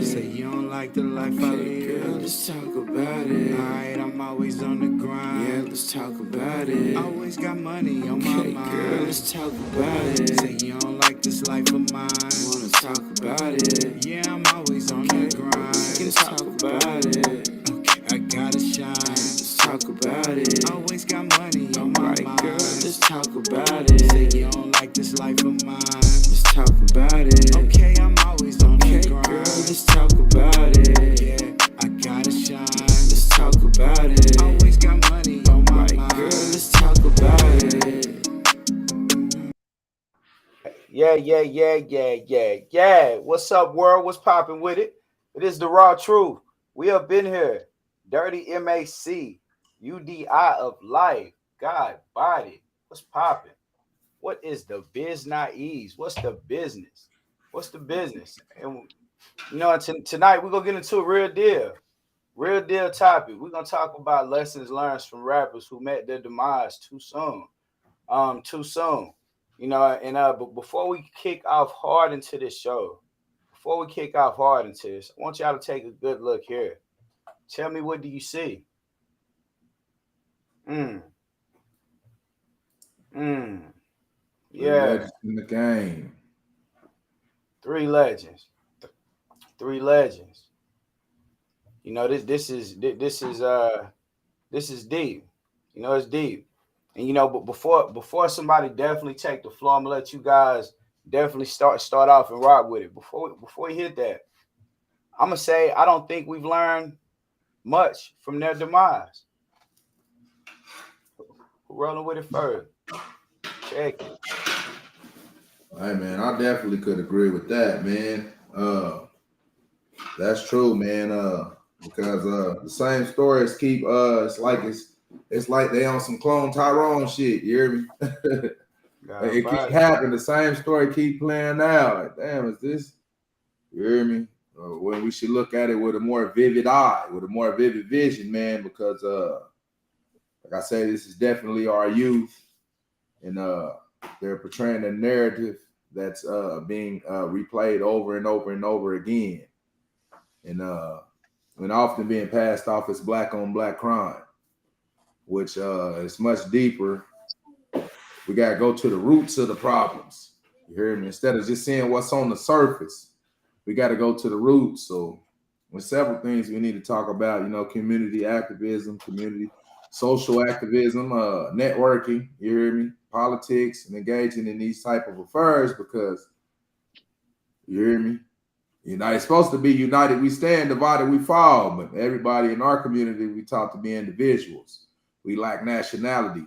Say you don't like the life I live. Girl, let's talk about it. Alright, I'm always on the grind. Yeah, let's talk about it. Always got money on my mind. Girl, let's talk about it. Say you don't like this life of mine. Wanna talk about it? Yeah, I'm always on the grind. Let's talk about it. Okay, I gotta shine. Let's talk about it. Always got money on my mind. Girl, let's talk about it. Say you don't like this life of mine. Let's talk about it. Okay, I'm always on the grind. Girl, let's talk about it. Yeah, I gotta shine. Let's talk about it. Always got money on my mind. Girl, let's talk about it. Yeah. What's up, world? What's popping with it? It is the raw truth. We have been here. Dirty MAC, UDI of life, God body. What's popping? What is the biz not ease? What's the business? What's the business? And you know, tonight we're gonna get into a real deal topic. We're gonna talk about lessons learned from rappers who met their demise too soon. You know, and but before we kick off hard into this show, I want y'all to take a good look here. Tell me, what do you see? Three Yeah, legends in the game. three legends. Three legends. You know, this is deep. You know, it's deep. And you know, but before somebody definitely take the floor, I'm gonna let you guys definitely start off and rock with it. Before we hit that, I'm gonna say I don't think we've learned much from their demise. We're rolling with it first. Check it. Hey man, I definitely could agree with that, man. That's true, man. Because the same stories keep it's like they on some clone Tyrone shit. You hear me? It keep happening. The same story keep playing out. Like, damn, is this? You hear me? When we should look at it with a more vivid eye, with a more vivid vision, man. Because like I say, this is definitely our youth, and they're portraying a narrative that's being replayed over and over and over again, and often being passed off as black on black crime, which is much deeper. We gotta go to the roots of the problems. You hear me? Instead of just seeing what's on the surface, we got to go to the roots. So there's several things we need to talk about, you know, community activism, community social activism, networking, you hear me, politics, and engaging in these type of affairs, because, you hear me, it's supposed to be united we stand, divided we fall, but everybody in our community, we taught to be individuals. We lack nationality.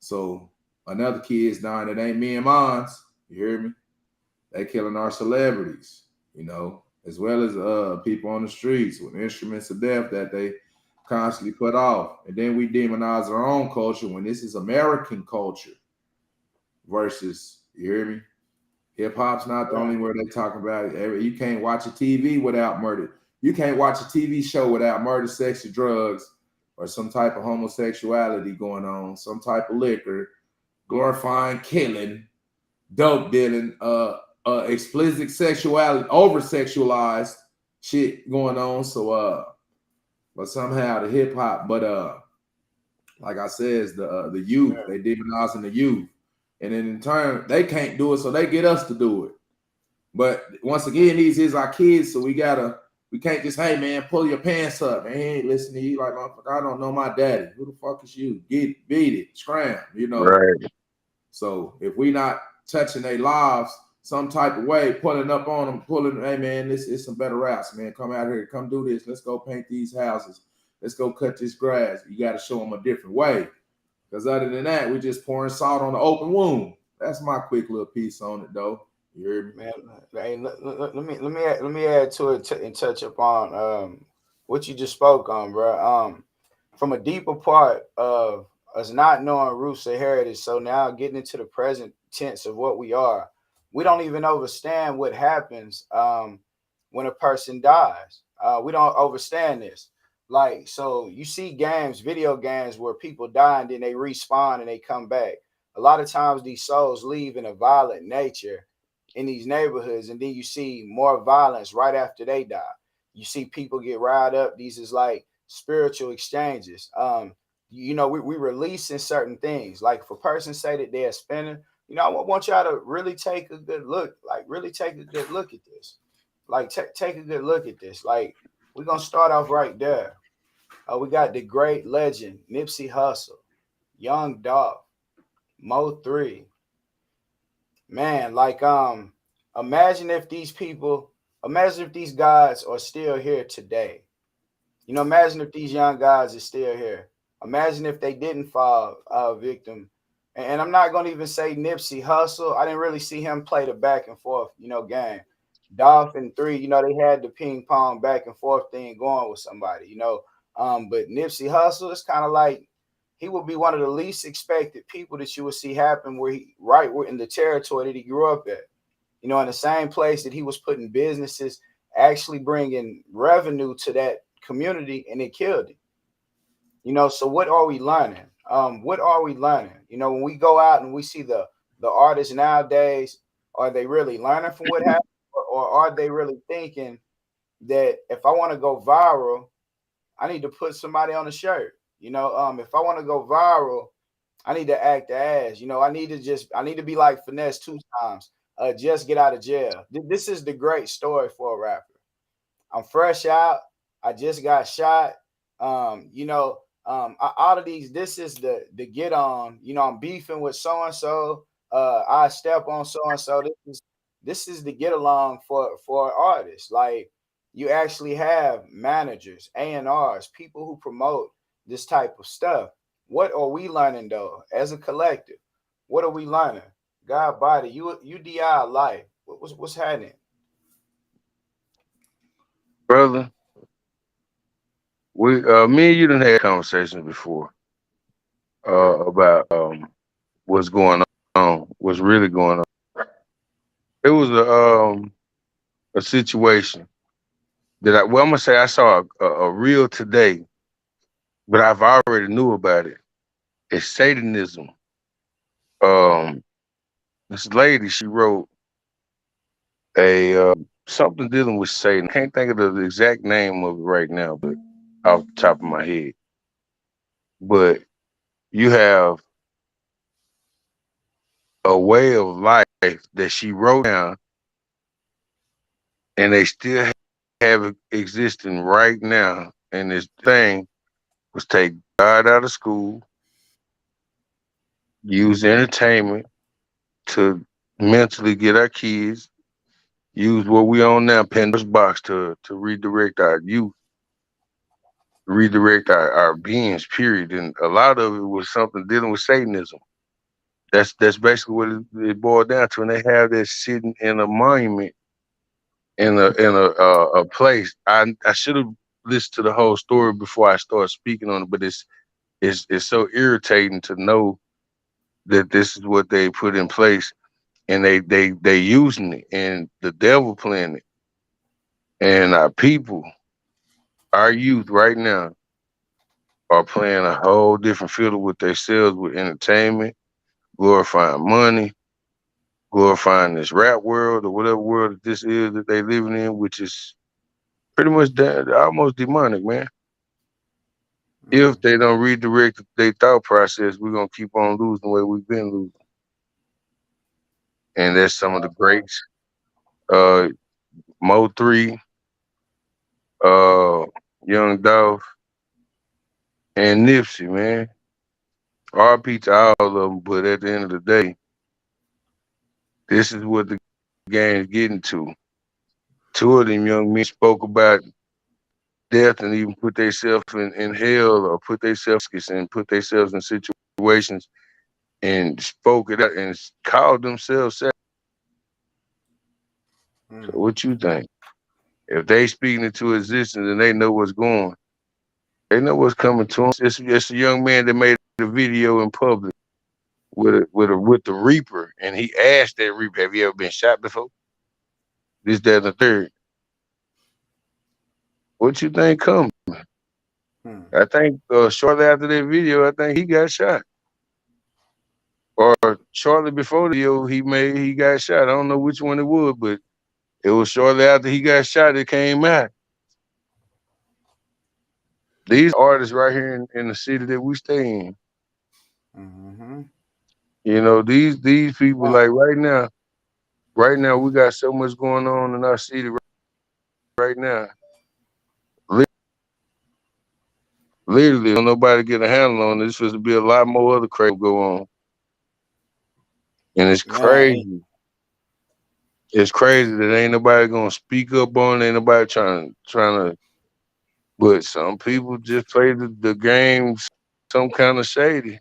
So another kid's dying, it ain't me and mine, you hear me? They killing our celebrities, you know, as well as people on the streets with instruments of death that they constantly put off. And then we demonize our own culture when this is American culture versus, you hear me? Hip hop's not the only word they talk about. You can't watch a TV without murder. You can't watch a TV show without murder, sex, or drugs, or some type of homosexuality going on, some type of liquor, glorifying killing, dope dealing, explicit sexuality, over sexualized shit going on. So but somehow the hip hop, but like I said, the youth, they demonizing the youth. And then in turn, they can't do it, so they get us to do it. But once again, these is our kids, so we can't just, hey man, pull your pants up, man. He ain't listening to you like, I don't know my daddy. Who the fuck is you? Beat it, scram, you know. Right. So if we not touching their lives some type of way, pulling up on them, hey man, this is some better routes, man. Come out here, come do this. Let's go paint these houses. Let's go cut this grass. You got to show them a different way. Because other than that, we're just pouring salt on the open wound. That's my quick little piece on it, though. You heard me? Man, hey, let me add to it and touch upon what you just spoke on, bro. From a deeper part of us not knowing roots of heritage, so now getting into the present tense of what we are, we don't even understand what happens when a person dies. We don't understand this. Like, so you see games, video games where people die and then they respawn and they come back. A lot of times these souls leave in a violent nature in these neighborhoods, and then you see more violence right after they die. You see people get riled up. These is like spiritual exchanges. We releasing certain things. Like if a person say that they're spinning, I want y'all to really take a good look. Like really take a good look at this. Like take a good look at this. Like we're gonna start off right there. We got the great legend Nipsey Hussle, Young Dolph, Mo 3. Man, like imagine if these guys are still here today. Imagine if these young guys are still here. Imagine if they didn't fall victim. And I'm not gonna even say Nipsey Hussle. I didn't really see him play the back and forth, game. Dolph and 3, they had the ping pong back and forth thing going with somebody. But Nipsey Hussle, it's kind of like he would be one of the least expected people that you would see happen where he right where in the territory that he grew up at. In the same place that he was putting businesses, actually bringing revenue to that community, and it killed it. So what are we learning? What are we learning? When we go out and we see the artists nowadays, are they really learning from what happened, or are they really thinking that if I want to go viral, I need to put somebody on a shirt? If I want to go viral, I need to act the ass. I need to be like Finesse 2 times. Just get out of jail. This is the great story for a rapper. I'm fresh out. I just got shot. Out of these, this is the get on. I'm beefing with so and so. I step on so and so. This is the get along for artists. Like you actually have managers, A&Rs, people who promote this type of stuff. What are we learning though, as a collective? What are we learning? God body, UDI life. What's happening? Brother, me and you done had conversations before about what's going on, what's really going on. It was a situation that I'm gonna say I saw a reel today, but I've already knew about it. It's Satanism. Um, this lady, she wrote a something dealing with Satan. I can't think of the exact name of it right now, but off the top of my head. But you have a way of life that she wrote down, and they still have it existing right now. And this thing was take God out of school, use entertainment to mentally get our kids, use what we own now, Pandora's box, to redirect our youth, redirect our beings, period. And a lot of it was something dealing with Satanism. That's basically what it boiled down to. And they have that sitting in a monument in a place. I should have listened to the whole story before I start speaking on it, but it's so irritating to know that this is what they put in place, and they using it, and the devil playing it, and our people, our youth right now are playing a whole different fiddle with themselves, with entertainment, glorifying money, glorifying this rap world or whatever world that this is that they living in, which is pretty much almost demonic, man. If Mm, they don't redirect their thought process, we're gonna keep on losing the way we've been losing. And that's some of the greats. Uh Mo 3, uh Young Dolph, and Nipsey, man. RP to all of them, but at the end of the day, this is what the game's getting to. Two of them young men spoke about death and even put themselves in hell, or put themselves and put themselves in situations and spoke it out and called themselves. So mm, what you think? If they speaking into existence and they know what's going, they know what's coming to them. It's a young man that made a video in public with the Reaper, and he asked that Reaper, "Have you ever been shot before?" This, that, and the third. What you think coming? mm. I think shortly after that video, I think he got shot, or shortly before the video he got shot. I don't know which one it was, but it was shortly after he got shot it came out. these artists right here in the city that we stay in. Mm-hmm. You know, these people Man, like right now we got so much going on in our city right now. Li- Literally, don't nobody get a handle on this. Supposed to be a lot more other crazy go on, and it's man, crazy. It's crazy that ain't nobody gonna speak up on it. Ain't nobody trying to. But some people just play the game some kind of shady.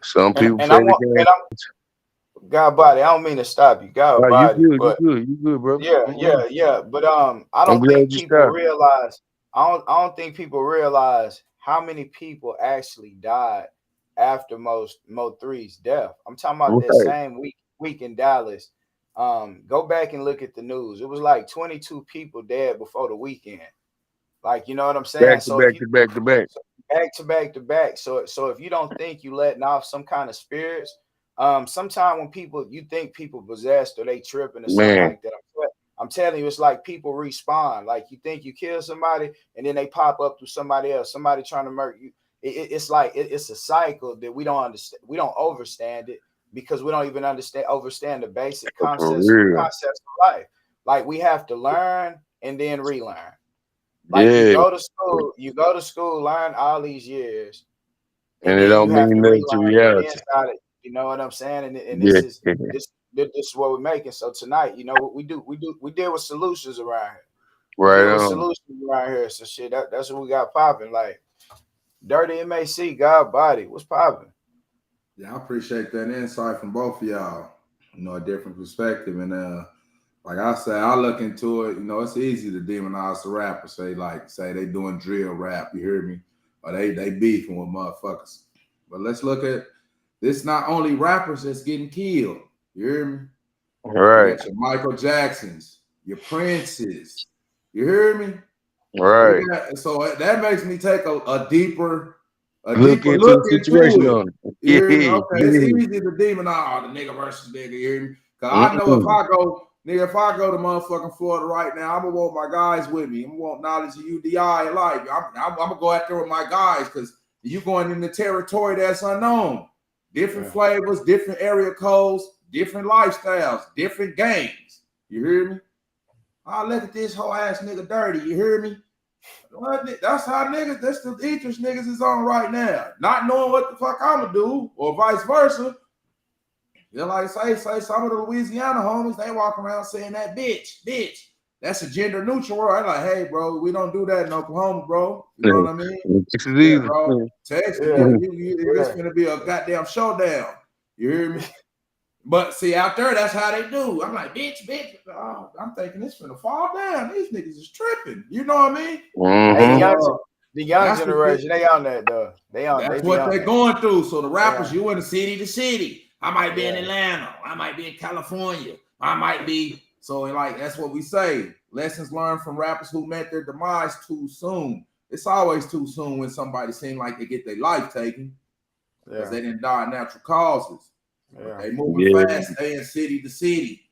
Some people and I play the want game. and I'm God body. I don't mean to stop you, God Oh, you body, good, but you good, brother. yeah, yeah, yeah. But I I'm don't glad think you people stopped. realize. I don't think people realize how many people actually died after most Mo3's death. I'm talking about that Right, same week in Dallas. Go back and look at the news. It was like 22 people dead before the weekend. Like, you know what I'm saying? back to So if back you to back to back. so back to back to back. So if you don't think you letting off some kind of spirits, sometime when people you think people possessed or they tripping or something Man, like that, I'm telling you, it's like people respawn. Like you think you kill somebody and then they pop up to somebody else, somebody trying to murder you. It's like it's a cycle that we don't understand. We don't understand it because we don't even understand the basic for concepts real. concepts of life. Like we have to learn and then relearn. Like Yeah, you go to school, learn all these years, and and it then you don't have mean to nothing to relearn from the reality. inside. You know what I'm saying? And Yeah, this is what we're making. So tonight, you know what we deal with solutions around here. We right deal with on. solutions around here. So shit, that's what we got popping. Like Dirty MAC, God body, what's popping? Yeah, I appreciate that insight from both of y'all. A different perspective. And like I say, I look into it, it's easy to demonize the rapper. Say they doing drill rap, you hear me? Or they beefing with motherfuckers. But let's look at this, not only rappers that's getting killed. You hear me? You Right, got your Michael Jacksons, your Princes. You hear me? right. So that makes me take a deeper Look into look the into situation it. on it. You hear me? Okay, it's Yeah, easy to demonize the nigga versus nigga. You hear me? Cause I know mm, if I go to motherfucking Florida right now, I'm gonna want my guys with me. I'm gonna want knowledge of UDI and life. I'm gonna go out there with my guys because you going in the territory that's unknown. Different Yeah, flavors, different area codes, different lifestyles, different games. You hear me? I look at this whole ass nigga dirty. You hear me? That's how niggas, that's the interest niggas is on right now. Not knowing what the fuck I'ma do, or vice versa. They're like, say some of the Louisiana homies, they walk around saying that bitch. That's a gender neutral word. I'm like, hey, bro, we don't do that in Oklahoma, bro. You know what I mean? Texas Yeah, either. bro. Texas, yeah, it's yeah. gonna be a goddamn showdown. You hear me? But see, out there, that's how they do. I'm like, bitch. Oh, I'm thinking it's gonna fall down. These niggas is tripping. You know what I mean? Hey, So the young that's what generation, they on that though. They that's be what on they're that. going through. So the They rappers, on, you in the city to city. I might be in yeah, Atlanta. I might be in California. I might be. So like that's what we say. Lessons learned from rappers who met their demise too soon. It's always too soon when somebody seems like they get their life taken because yeah, they didn't die of natural causes. But yeah, they moving Yeah, fast, staying city to city,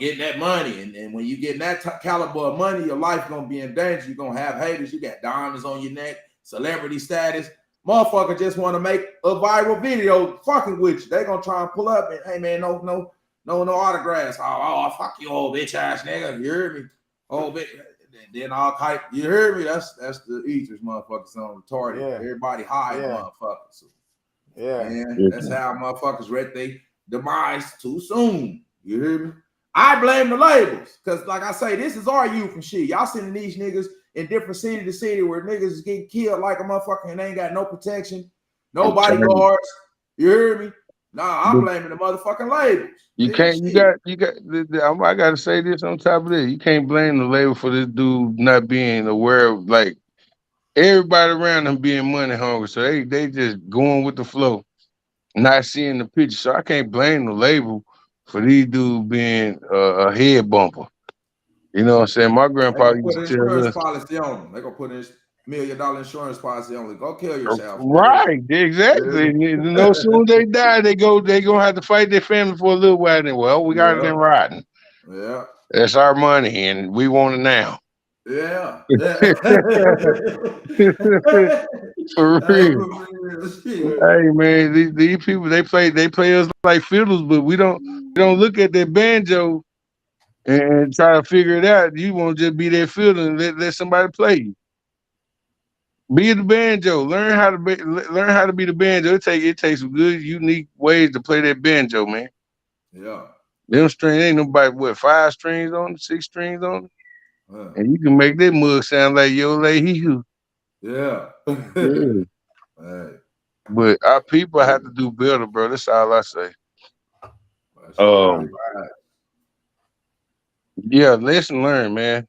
getting that money. And when you get that caliber of money, your life gonna be in danger. You're gonna have haters. You got diamonds on your neck, celebrity status. Motherfucker just want to make a viral video fucking with you. They gonna try and pull up and hey man, no autographs. Oh, fuck you, old bitch ass nigga. You hear me? Old bitch. Then all type. You hear me? That's the eaters, motherfuckers on retarded. yeah, Everybody high, yeah, motherfuckers. So, yeah. man, that's how motherfuckers read they demise too soon. You hear me? I blame the labels. Cause like I say, this is our youth and shit. Y'all sending these niggas in different city to city where niggas is getting killed like a motherfucker and they ain't got no protection, no I'm telling you. bodyguards. You hear me? Nah, I'm But blaming the motherfucking labels. you Man, can't. shit. I gotta say this on top of this. You can't blame the label for this dude not being aware of like everybody around him being money hungry. So they just going with the flow, not seeing the picture. So I can't blame the label for these dudes being a head bumper. You know what I'm saying? My They grandpa gonna put used an to tell insurance us, policy on them. They gonna put this $1 million insurance policy on them. Go kill yourself. right, You hear exactly. me? And no sooner they die, they gonna have to fight their family for a little while. And well, we got it Yeah, in writing. yeah. That's our money, and we want it now. Yeah. Yeah. For Hey, real. for real shit. Hey man, these people they play us like fiddles, but we don't look at that banjo and try to figure it out. You won't just be that fiddle and let somebody play you. Be the banjo. Learn how to be the banjo. It takes some good, unique ways to play that banjo, man. Yeah. Them strings ain't nobody what 5 strings on it, 6 strings on it, Huh. and you can make that mug sound like yo lay he who. Yeah. Yeah. Hey, But our people have to do better, bro. That's all I say. that's a God, Um, big bro. fact. yeah, lesson learned, man.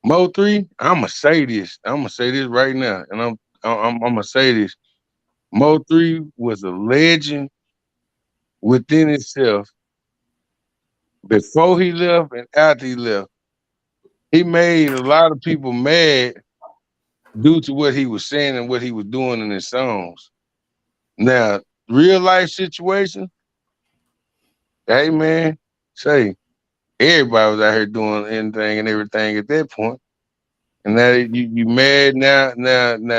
Mo3, I'ma say this. I'm gonna say this right now, and I'm gonna say this. Mo3 was a legend within itself before he left and after he left. He made a lot of people mad due to what he was saying and what he was doing in his songs. Now, real life situation, hey man, say everybody was out here doing anything and everything at that point. And now you mad now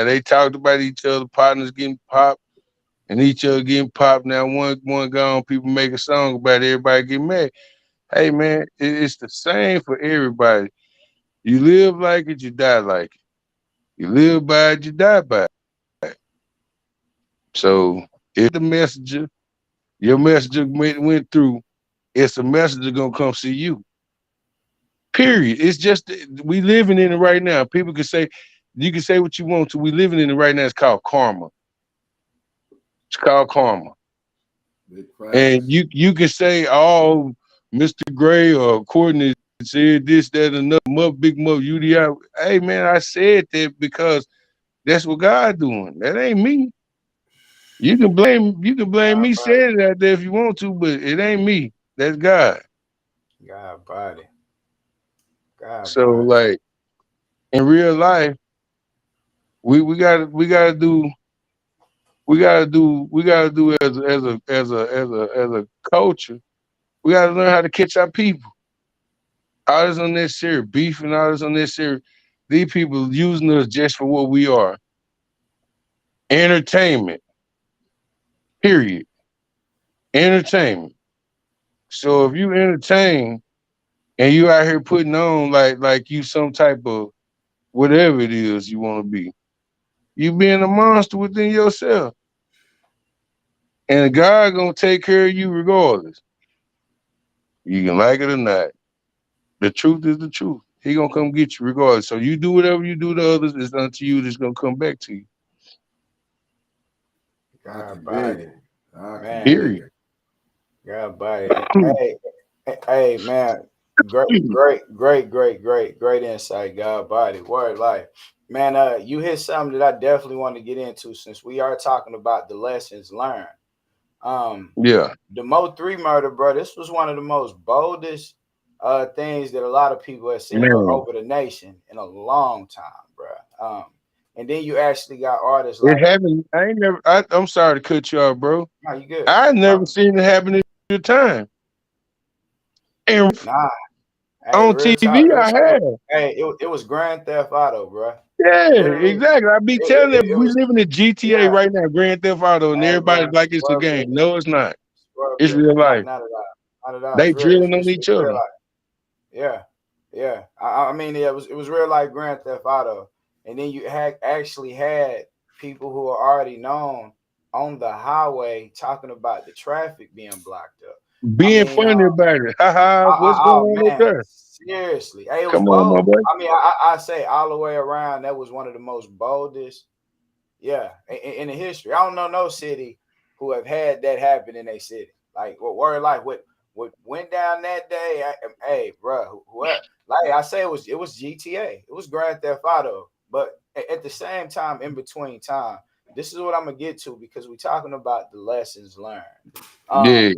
they talked about each other, partners getting popped and each other getting popped. Now one gone, people make a song about it, everybody get mad. Hey man, it's the same for everybody. You live like it, you die like it. You live by it, you die by it. So if the messenger, your messenger went through, it's a messenger gonna come see you. Period. It's just we living in it right now. People can say, you can say what you want to. We living in it right now. It's called karma. It's called karma. Big And facts. you can say, oh, Mr. Gray or Courtney said this, that, and another, big mother, UDI. Hey man, I said that because that's what God doing. That ain't me. You can blame God, me body. saying it out there if you want to, but it ain't me. That's God. God, body. God, So body. like in real life, we gotta do as a culture. We gotta learn how to catch our people. All this unnecessary beef and all this unnecessary. These people using us just for what we are. Entertainment. Period. Entertainment. So if you entertain and you out here putting on like you some type of whatever it is you want to be, you being a monster within yourself. And God gonna take care of you regardless. You can like it or not. The truth is the truth. He gonna come get you regardless. So you do whatever you do to others, it's unto you that's gonna come back to you. I God, can dig body. it. I can Man, dig Period. it. God, body. Hey, hey, man. Great insight, God, body. Word life. Man, you hit something that I definitely want to get into since we are talking about the lessons learned. Um, Yeah, the Mo3 murder, bro, this was one of the most boldest things that a lot of people have seen man. over the nation in a long time, bro. And then you actually got artists It like, happened. I ain't never. I'm sorry to cut you off, bro. no, you good. I No, never seen it happen in your time. And nah, hey, on real talk. TV, I have. It was Grand Theft Auto, bro. Yeah, Literally, exactly. I be telling them it we was, living in GTA yeah. right now, Grand Theft Auto, and Hey, bro, everybody's like it's a swear game. business, No, it's not. swear It's business. real life. Not at all, not at all. They drilling on each It's real other. life. Yeah, yeah. I mean, yeah, it was real like Grand Theft Auto, and then you had actually had people who are already known on the highway talking about the traffic being blocked up. I Being mean, funny about it. Haha, what's going oh on up man, there? seriously, hey, it was Come on, my bold. boy. I mean, I say all the way around, that was one of the most boldest, yeah, in the history. I don't know no city who have had that happen in a city. Like what word like what went down that day. Hey, bro, what like I say it was GTA. It was Grand Theft Auto. But at the same time, in between time, this is what I'm gonna get to because we're talking about the lessons learned. Yeah,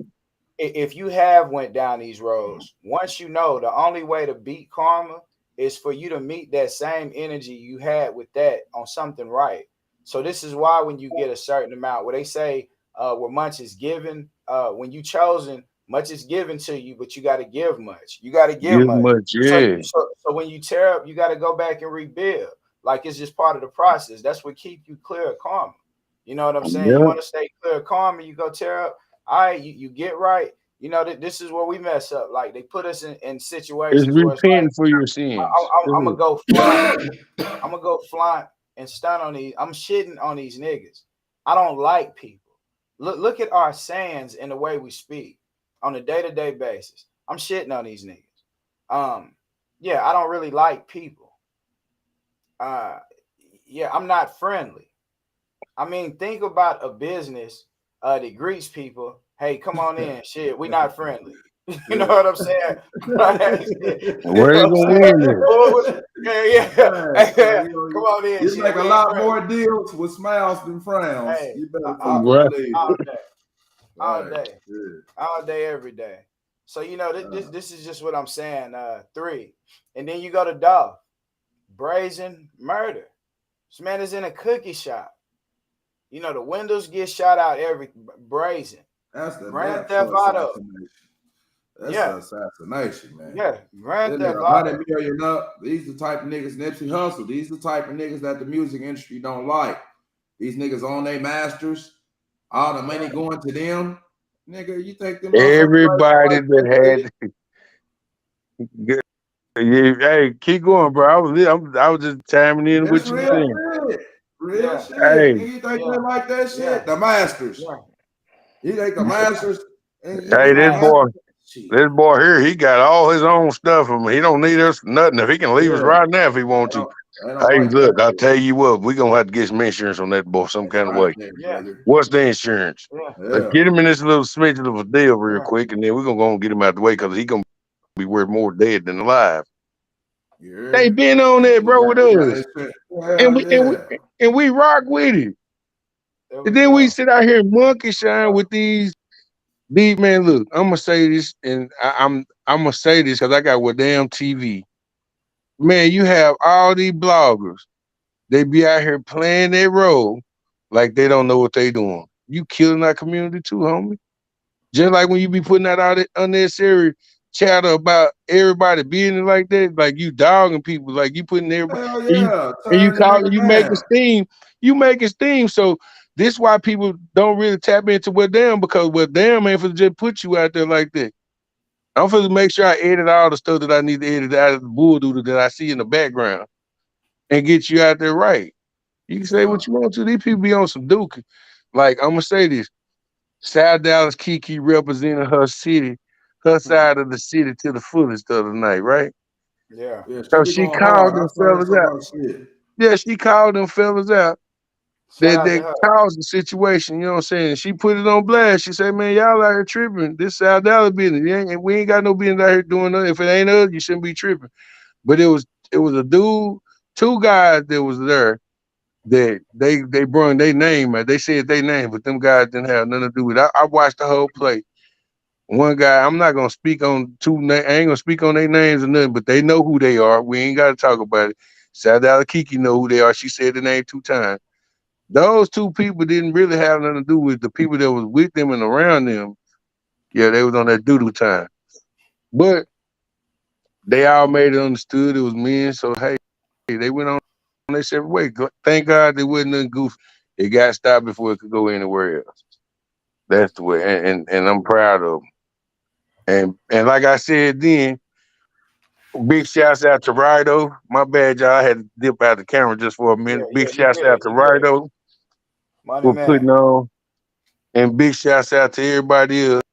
If you have went down these roads, once you know the only way to beat karma is for you to meet that same energy you had with that on something right. So this is why when you get a certain amount, where they say where much is given, when you chosen, much is given to you, but you got to give much. You got to give give much. much. So, Yeah, so So when you tear up, you got to go back and rebuild. Like it's just part of the process. That's what keep you clear of karma. You know what I'm saying? You Yeah. want to stay clear of karma, you go tear up. All right, you get right. You know that this is where we mess up. Like they put us in It's situations where it's like repenting for your sins. I'm gonna go flaunt. I'm gonna go flaunt and stun on these. I'm shitting on these niggas. I don't like people. Look at our sayings and the way we speak on a day-to-day basis. I'm shitting on these niggas. Yeah, I don't really like people. Uh, yeah, I'm not friendly. I mean, think about a business that greets people. Hey, come on in. Shit, we not friendly. You know Yeah. what I'm saying? Right? You Where know you what I'm gonna saying? win this? Yeah, yeah. Right. So, Come on in. you Shit, make a we ain't lot friendly. more deals with smiles than frowns. Hey, You better keep all, it Right. believe. all day, all Right. day, Yeah. all day, every day. So you know this is just what I'm saying. Three, and then you go to Dolph, brazen murder. This man is in a cookie shop. You know the windows get shot out every brazen. That's Grand for Theft Auto. assassination. That's Yeah, assassination, man. yeah. Grand That Theft nigga Auto. 100 million up. These the type of niggas Nipsey Hustle. These the type of niggas that the music industry don't like. These niggas own their masters. All the money Right. going to them. Nigga, you think them motherfuckers Everybody like that that had yeah, hey, keep going, bro. I was just chiming in That's what you were real saying. shit. Real Yeah, shit. Hey, And you think yeah, they like that yeah, shit? The masters. yeah. You think the masters and you hey, get the Man, masters? Shit. this boy here, he got all his own stuff. I mean, he don't need us for nothing. If he can leave us Yeah. right now if he They want to. don't, they don't Hey, like that look, I'll shit. tell you what, we gonna have to get some insurance on that boy some That's kind of right way. there, yeah, brother. What's the insurance? yeah, Let's Yeah. get him in this little smidgen of a deal real yeah, quick, and then we're gonna go and get him out the way because he gonna be worth more dead than alive. You hear They me? been on that, bro, with We got us, that shit. and Hell we and we yeah. and we rock with it. there And we then we go. sit out here and monkey shine with these man. Look, I'm gonna say this, and I'm gonna say this because I got with damn TV. Man, you have all these bloggers. They be out here playing their role like they don't know what they doing. You killing our community too, homie. Just like when you be putting out all that unnecessary chatter about everybody being like that, like you dogging people, like you putting everybody Hell and you yeah. and you Turn the calling nigga you making down. steam, you making steam. So this why people don't really tap into what damn because what damn ain't for just put you out there like that. I'm for to make sure I edit all the stuff that I need to edit out of the bulldozer that I see in the background and get you out there right. You can say Yeah. what you want to. These people be on some dookie. Like I'm gonna say this. South Dallas Kiki represented her city, her Hmm. side of the city to the fullest the other night, right? Yeah, Yeah, she So be she going hard. called I them saw fellas some of out. her shit. Yeah, she called them fellas out shout that out to they her. caused the situation. You know what I'm saying? She put it on blast. She said, "Man, y'all out here tripping. This South Dallas business. We ain't got no business out here doing nothing. If it ain't us, you shouldn't be tripping." But it was a dude, two guys that was there that they brought their name out. They said their name, but them guys didn't have nothing to do with it. I watched the whole play. One guy, I'm not gonna speak on I ain't gonna speak on their names or nothing, but they know who they are. We ain't gotta talk about it. Sadala Kiki know who they are. She said the name 2 times. Those two people didn't really have nothing to do with the people that was with them and around them. Yeah, they was on that doo-doo time. But they all made it understood it was men. So hey, they went on their separate way. Thank God there wasn't nothing goofy. It got stopped before it could go anywhere else. That's the way, and I'm proud of them. And like I said then, big shouts out to Rido. My bad, y'all. I had to dip out the camera just for a Yeah, minute. Big yeah. You shouts good? out to You good? Rido Money for man. putting on, and big shouts out to everybody else.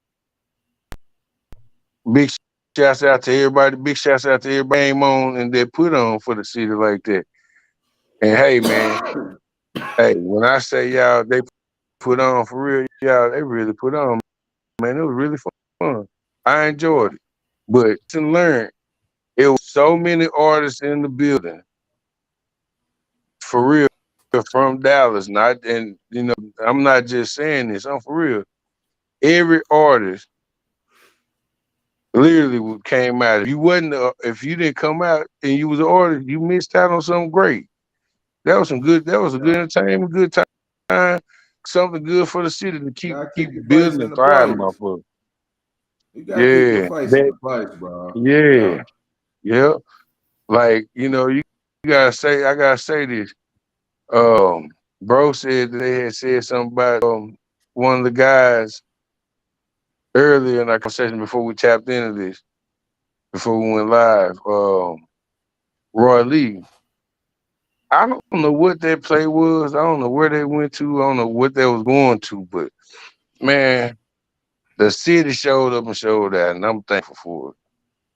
Big shouts out to everybody. Big shouts out to everybody came on and they put on for the city like that. And hey, man, hey, when I say y'all, they put on for real, y'all, they really put on, man. It was really fun. I Yeah, enjoyed it. But to learn, it was so many artists in the building for real from Dallas. Not and I'm not just saying this. I'm for real. Every artist literally came out. If you didn't come out and you was an artist, you missed out on something great. That was some good. That was a good Yeah. entertainment, good time, something good for the city to You keep gotta keep keep your face building in and the thriving place. off of. You gotta keep your Yeah, face in that. the place, bro. Yeah. Yeah, yeah. Like, you gotta say, I gotta say this. Bro said that they had said something about one of the guys earlier in our conversation before we tapped into this, before we went live. Roy Lee. I don't know what that play was. I don't know where they went to. I don't know what they was going to, but man, the city showed up and showed out, and I'm thankful for it.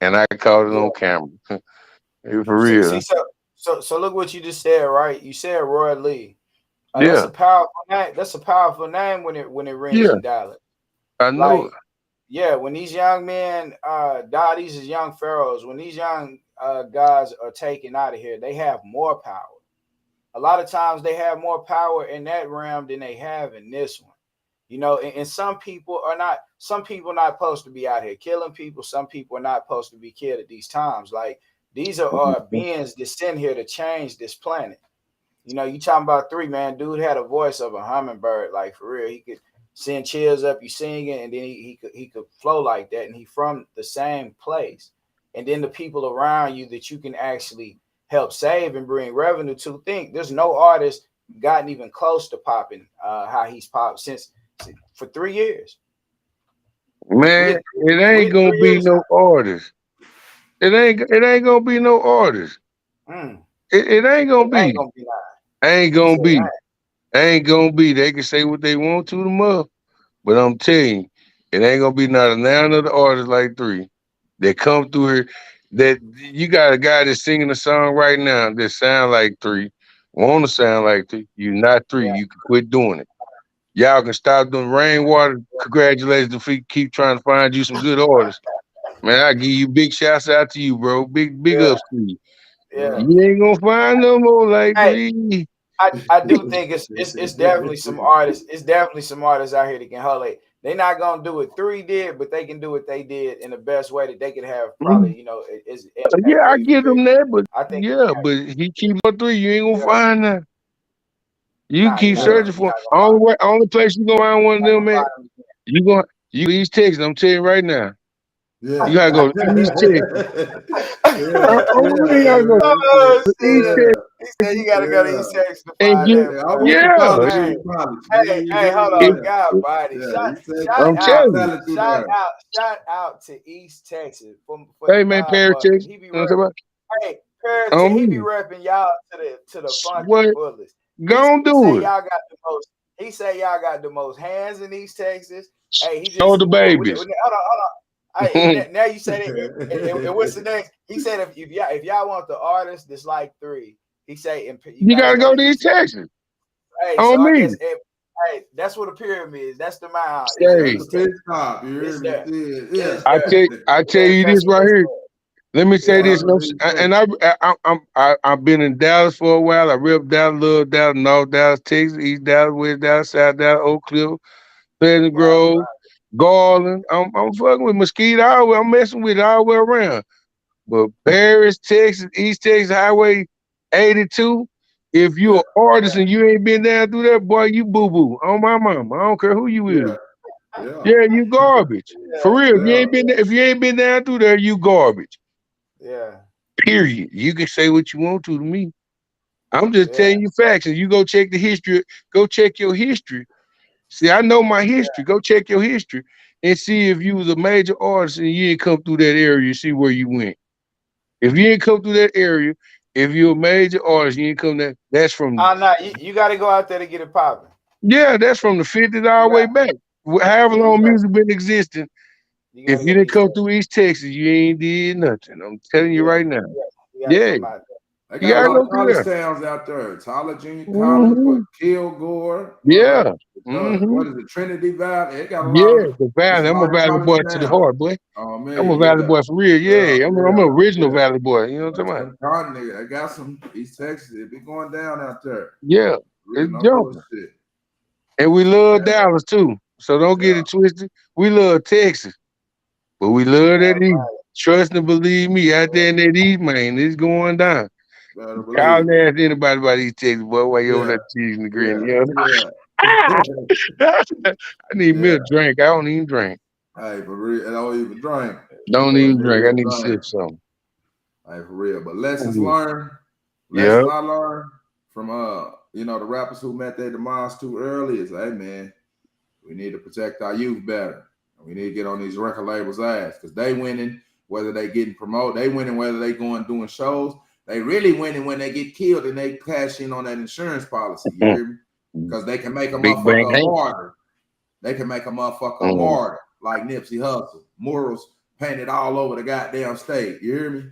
And I caught it Yeah. on camera. For See, real. so look what you just said, right? You said Roy Lee. That's Yeah, a powerful name. That's a powerful name when it rings yeah, in Dallas. I know it. Like, yeah, when these young men die, these is young pharaohs. When these young guys are taken out of here, they have more power. A lot of times they have more power in that realm than they have in this one. And some people are not. Some people are not supposed to be out here killing people. Some people are not supposed to be killed at these times. Like these are beings that sent here to change this planet. You talking about three, man. Dude had a voice of a hummingbird, like for real. He could send chills up you singing, and then he could flow like that. And he from the same place. And then the people around you that you can actually help save and bring revenue to. Think there's no artist gotten even close to popping how he's popped since for 3 years. Man, it We ain't in gonna three be years no artist. It ain't gonna be no artist. now. It ain't It gonna ain't be. gonna be that. Ain't He gonna said, be. Ain't gonna be. They can say what they want to the mother. But I'm telling you, it ain't gonna be not a now another artist like three that come through here. That you got a guy that's singing a song right now that sound like three, want to sound like three. You not three. yeah, You can quit doing it. Y'all can stop doing rainwater. Congratulations if we keep trying to find you some good artists. Man, I give you big shouts out to you, bro. Big yeah, ups to you. yeah. You ain't gonna find no more like Hey, three. I do think it's definitely some artists. It's definitely some artists out here that can hold it. They're not gonna do what three did, but they can do what they did in the best way that they could have probably is Yeah, impact or I even give bigger. him that, but I think yeah, but he keep on three. You ain't gonna yeah, find that. You nah, keep searching you're for not gonna only find way, only place you gonna find one of you're not them, gonna man. find them You East Texas. I'm telling you right now. Yeah. You gotta go to East Texas. Yeah. Oh, Yeah, you gotta go man. oh to East shit. Yeah. Texas He said you gotta go to Yeah. East Texas to and find get Hey, that I boy. went to yeah. college Hey, in college. hey, You hey, hear hold me? It, on, Yeah. God, body. Yeah. Shout, You said shout I'm got some out, telling you. talent through shout there. out, shout out to East Texas for the Hey man, God Paris, Buster. Texas. He be You know what I'm repping. talking Hey, Paris, about? On he be me. repping y'all to the funky What? fullest. He Go do say it. y'all got the most. He say y'all got the most hands in East Texas. Hey, he Show just the babies. hold on. Hey, now you said it. And what's the next? He said if y'all want the artist that's like three, he say you You got to gotta go go to to East East. Texas. Hey, so On I me. guess hey, that's what the pyramid is. That's the mound. Is That's Say, the East pit Texas. stop. You hear It's me? there. It's Yeah. there. I tell Yeah, you that's this what right they here. said. Let me say Yeah. this, Stop East and Texas. I've been in Dallas for a while. I rep Dallas, love Dallas, North Dallas, Texas, East Dallas, West Dallas, South Dallas, Oak Cliff, Pleasant Right. Grove, Garland. I'm fucking with Mesquite all the way. I'm messing with it all the way around. But Paris, Texas, East Texas Highway 82. If you Yeah. an artist and you ain't been down through that, boy, you boo boo. On my mama, I don't care who you is. Yeah. Yeah. Yeah, you garbage. Yeah. For real, Yeah. if you ain't been down through there, you garbage. Yeah. Period. You can say what you want to me. I'm just Yeah. telling you facts. And you go check the history, go check your history. See, I know my history. Go check your history and see if you was a major artist and you didn't come through that area, see where you went. If you didn't come through that area, if you're a major artist, you didn't come that that's from Oh no, you got to go out there to get it popping. yeah, that's from the 50s You all the got way back. However yeah, you long got music been existing, you got if to you go to didn't East come Texas. through East Texas, you ain't did nothing. I'm telling you Yeah. right now. You got to Yeah, come out They you got a gotta lot go of through college there. towns out there. Tyler Junior College, what Hmm. Kilgore, Yeah. Hmm. what is it, Trinity Valley? They got a lot Yeah, of the it's Valley. a I'm a lot of Valley college boy to the towns. heart, boy. Oh I'm man, a Valley yeah. boy for real. Yeah, Yeah, I'm an yeah, original yeah. Valley boy. You know what I'm talking about? Some cotton nigga. They got some East Texas. It be going down out there. Yeah, Real it's no jumping. bullshit. And we love Yeah, Dallas too. So don't get yeah. it twisted. We love Texas, but we love that East. Trust and believe me, out there in that East, man, it's going down. Better Y'all believe it. ask anybody about East Texas, boy, why you over Yeah, that cheese and the green? yeah, You yeah. know? I need me Yeah. a drink. I don't even drink. Hey, for real, I don't even drink. Don't Boy, even drink. I niggas need to drink. sip some. Like for real. But lessons Mhm. learned. Yeah. Lessons I learned from the rappers who met their demise too early is, hey man, we need to protect our youth better. We need to get on these record labels' ass because they winning whether they getting promoted, they winning whether they going doing shows. They really winning when they get killed and they cash in on that insurance policy. You hear me? Because they can make a Big Bang motherfucker a Hank. martyr. They can make a motherfucker a Mm. martyr like Nipsey Hussle. Murals painted all over the goddamn state. You hear me?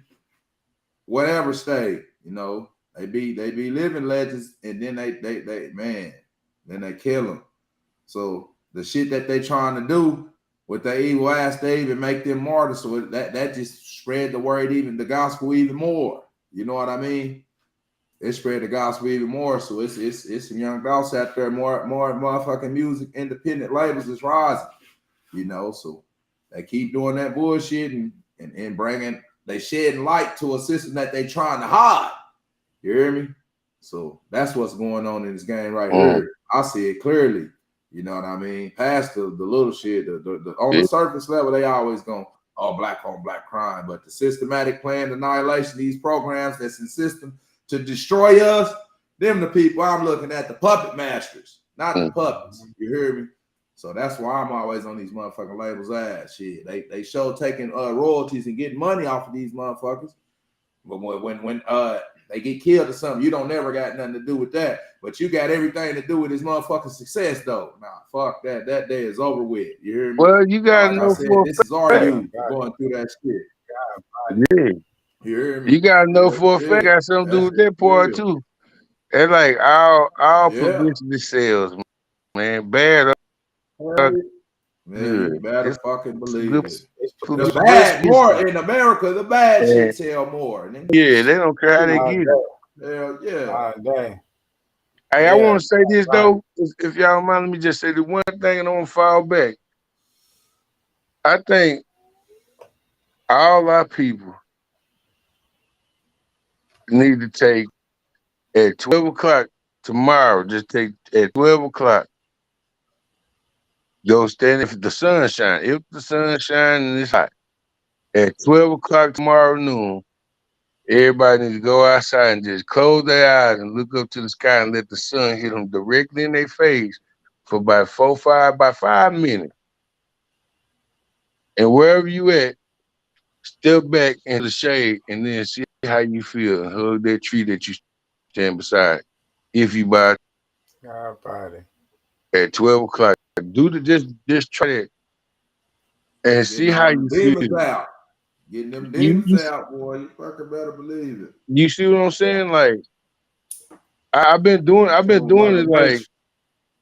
Whatever state, they be living legends, and then then they kill them. So the shit that they trying to do with their evil ass, they even make them martyrs. So that just spread the word, even the gospel even more. You know what I mean? It spread the gospel even more. So it's some young dogs out there, more motherfucking music, independent labels is rising. So they keep doing that bullshit and bringing, they shedding light to a system that they trying to hide. You hear me? So that's what's going on in this game right here. I see it clearly. You know what I mean? Past the little shit, the on the surface level, they always going, oh, black on black crime. But the systematic planned annihilation, these programs that's in system to destroy us, them the people I'm looking at, the puppet masters, not the puppets. You hear me? So that's why I'm always on these motherfucking labels' ass. Shit, they show taking royalties and getting money off of these motherfuckers. But when they get killed or something, you don't never got nothing to do with that. But you got everything to do with his motherfucking success, though. Nah, fuck that. That day is over with. You hear me? Well, you gotta like know I said, for this is our fact. youth going through that shit. Yeah. You hear me? You gotta know for a fact. Got something to do with that part real. too. And like all Yeah. publicity sales, man. Bad or Man, you good. better It's fucking believe good it. It's The publicity. bad more in America, the bad And shit sell more. Nigga. yeah, they don't care how they get it. Hell yeah. Dang. Hey, I Yeah. want to say this though. If y'all don't mind, let me just say the one thing and I want to fall back. I think all our people need to take at 12 o'clock tomorrow, just take at 12 o'clock, go stand if the sun shine. If the sun shine and it's hot, at 12 o'clock tomorrow noon, everybody needs to go outside and just close their eyes and look up to the sky and let the sun hit them directly in their face for about 5 minutes. And wherever you at, step back into the shade and then see how you feel and hug that tree that you stand beside. If you buy God, buddy. at 12 o'clock, do the just try that and see Getting how all them you demons feel. out. Getting them You, demons out, boy. You fucking better believe it. you see what I'm saying? Like I've been Show doing Mother it like Nature.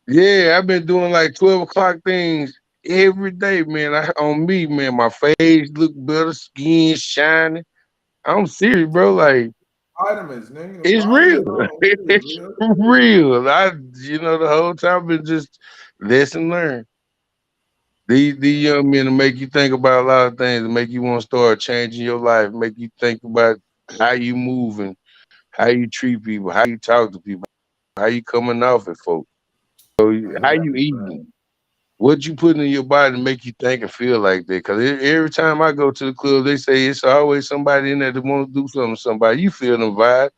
yeah, I've been doing like 12 o'clock things every day, man. On me, man, my face look better, skin shining. I'm serious, bro. Like Vitamins, nigga. The it's vitamins real. on It's real. real. The whole time been just lesson learned. These young men to make you think about a lot of things, to make you want to start changing your life, make you think about how you move and how you treat people, how you talk to people, how you coming off at folks, Hey, how that's you a fact. eating, what you putting in your body to make you think and feel like that. Because every time I go to the club, they say it's always somebody in there that want to do something to somebody. You feel them vibe.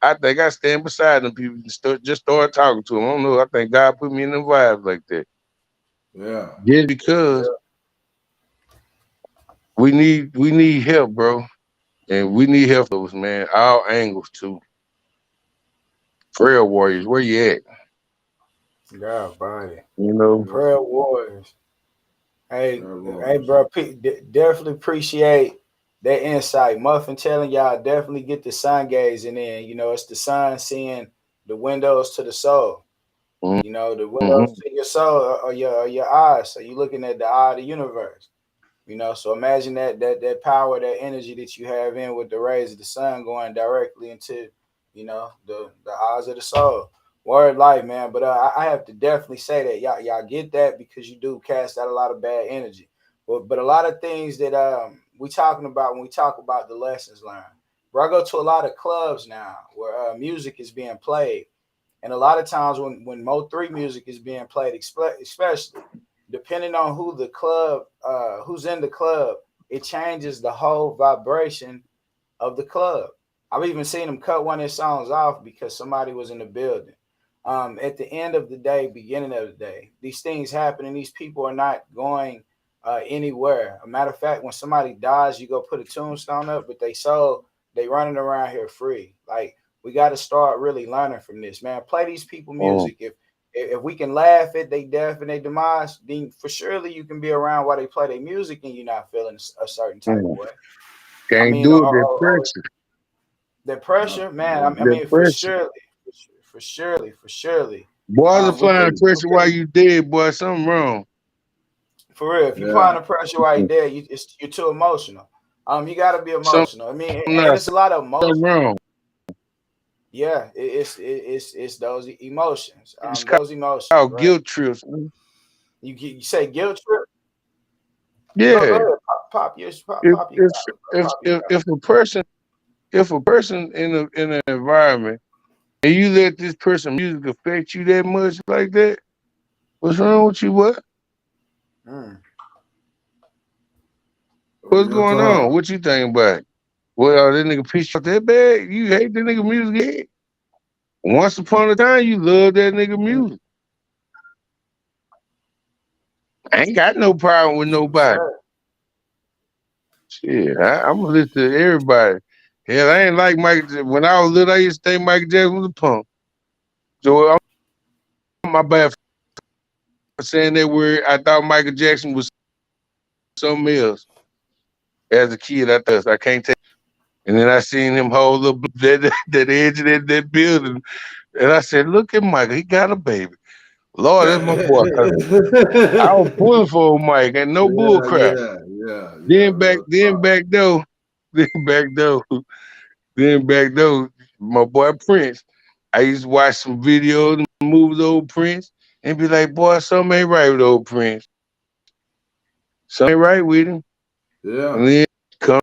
I think I stand beside them people and just start talking to them. I don't know. I think God put me in them vibes like that. Yeah. Just because we need help, bro. And we need help those man, all angles too. Prayer warriors, where you at? God, buddy. You know? Prayer warriors. Hey, hey, Warriors. bro. Definitely appreciate that insight. Muffin telling y'all definitely get the sun gazing in. It's the sun seeing the windows to the soul. The windows Mm-hmm. to your soul are your eyes. So you're looking at the eye of the universe. So imagine that power, that energy that you have in with the rays of the sun going directly into, the eyes of the soul. Word life, man. But I have to definitely say that y'all get that because you do cast out a lot of bad energy. But a lot of things that we talking about when we talk about the lessons learned. Bro, I go to a lot of clubs now where music is being played. And a lot of times when Mo3 music is being played, especially depending on who's in the club, it changes the whole vibration of the club. I've even seen them cut one of his songs off because somebody was in the building. At the end of the day, beginning of the day, these things happen and these people are not going anywhere. A matter of fact, when somebody dies, you go put a tombstone up, but they running around here free. Like, we got to start really learning from this, man. Play these people music. If we can laugh at their death and their demise, then for surely you can be around while they play their music and you're not feeling a certain type of way. Can't do it. That pressure. The pressure, man. I mean, for surely. Boys applying pressure while you dead, boy. Something wrong. For real, if you applying the pressure while you dead, you're too emotional. You got to be emotional. I mean, and it's a lot of emotion. Wrong. Yeah, it's those emotions. Those emotions. Oh, right? Guilt trips. You say guilt trip? Yeah. Go ahead, pop if a person in an environment and you let this person music affect you that much like that, what's wrong with you? What? What's going on? What you think about it? Well, that nigga pissed you off that bad? You hate that nigga music? Once upon a time, you loved that nigga music. I ain't got no problem with nobody. Shit, I'm gonna listen to everybody. Hell, I ain't like Michael. When I was little, I used to think Michael Jackson was a punk. So I'm my bad for saying that word. I thought Michael Jackson was something else. As a kid, I can't take. And then I seen him hold up that edge of that building, and I said, "Look at Michael. He got a baby. Lord, that's my boy." I was pulling for Mike and no bull crap. Then back though, my boy Prince. I used to watch some videos and movies of old Prince and be like, boy, something ain't right with old Prince. Something ain't right with him. Yeah. And then come